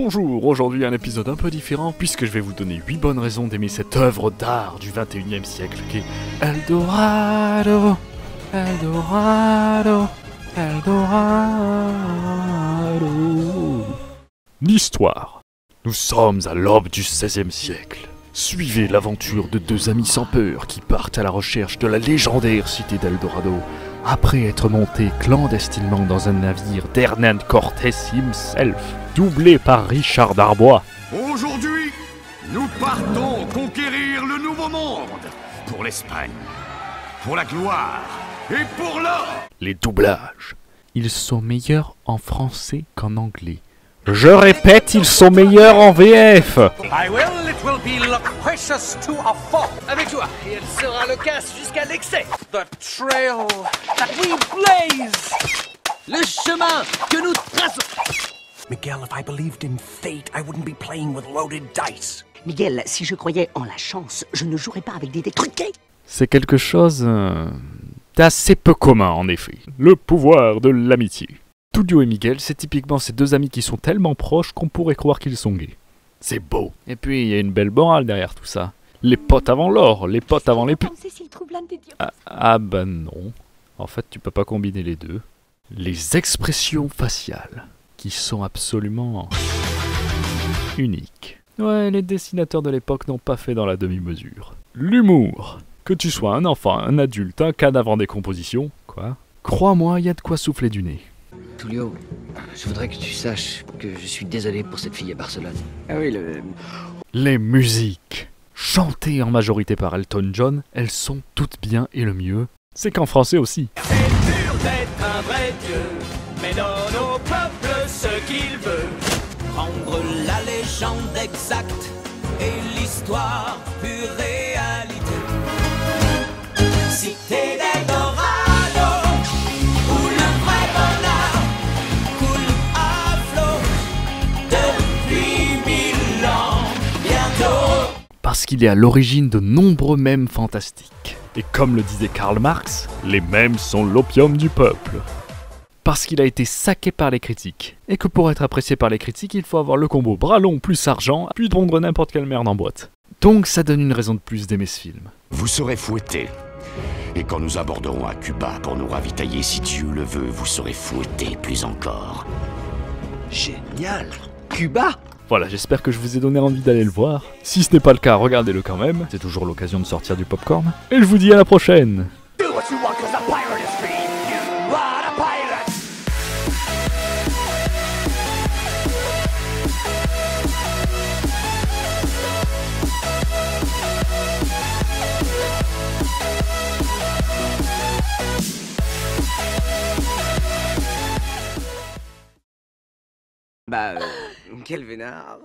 Bonjour, aujourd'hui un épisode un peu différent puisque je vais vous donner 8 bonnes raisons d'aimer cette œuvre d'art du 21e siècle qui est Eldorado, Eldorado, Eldorado. L'histoire. Nous sommes à l'aube du XVIe siècle. Suivez l'aventure de deux amis sans peur qui partent à la recherche de la légendaire cité d'Eldorado après être montés clandestinement dans un navire d'Hernán Cortés himself, doublé par Richard Darbois. Aujourd'hui, nous partons conquérir le Nouveau Monde pour l'Espagne, pour la gloire et pour l'or. Les doublages. Ils sont meilleurs en français qu'en anglais. Je répète, ils sont meilleurs en VF. I will, it will be loquacious to a fault. Avec toi, et elle sera loquace jusqu'à l'excès. The trail that we blaze. Le chemin que nous traçons. Miguel, if I believed in fate, I wouldn't be playing with loaded dice. Miguel, si je croyais en la chance, je ne jouerais pas avec des dés truqués. C'est quelque chose d'assez peu commun en effet. Le pouvoir de l'amitié. Tullio et Miguel, c'est typiquement ces deux amis qui sont tellement proches qu'on pourrait croire qu'ils sont gays. C'est beau. Et puis il y a une belle morale derrière tout ça. Les potes avant l'or, les potes avant les Ah bah non. En fait, tu peux pas combiner les deux. Les expressions faciales, qui sont absolument uniques. Ouais, les dessinateurs de l'époque n'ont pas fait dans la demi-mesure. L'humour. Que tu sois un enfant, un adulte, un cadavre en décomposition, quoi. Crois-moi, il y a de quoi souffler du nez. Tullio, je voudrais que tu saches que je suis désolé pour cette fille à Barcelone. Ah oui, Les musiques. Chantées en majorité par Elton John, elles sont toutes bien et le mieux, c'est qu'en français aussi. C'est dur d'être un vrai dieu, mais donne au peuple ce qu'il veut. Rendre la légende exacte et l'histoire pure réalité. Cité d'Eldorado, où le vrai bonheur coule à flot depuis 1000 ans bientôt. Parce qu'il est à l'origine de nombreux mèmes fantastiques. Et comme le disait Karl Marx, les mèmes sont l'opium du peuple. Parce qu'il a été saqué par les critiques. Et que pour être apprécié par les critiques, il faut avoir le combo bras long plus argent, puis pondre n'importe quelle merde en boîte. Donc ça donne une raison de plus d'aimer ce film. Vous serez fouettés. Et quand nous aborderons à Cuba pour nous ravitailler, si Dieu le veut, vous serez fouettés plus encore. génial. Cuba. Voilà, j'espère que je vous ai donné envie d'aller le voir. Si ce n'est pas le cas, regardez-le quand même. C'est toujours l'occasion de sortir du popcorn. Et je vous dis à la prochaine. Do what you want 'cause a pirate is free. You are a pirate. Bah, quel vénard.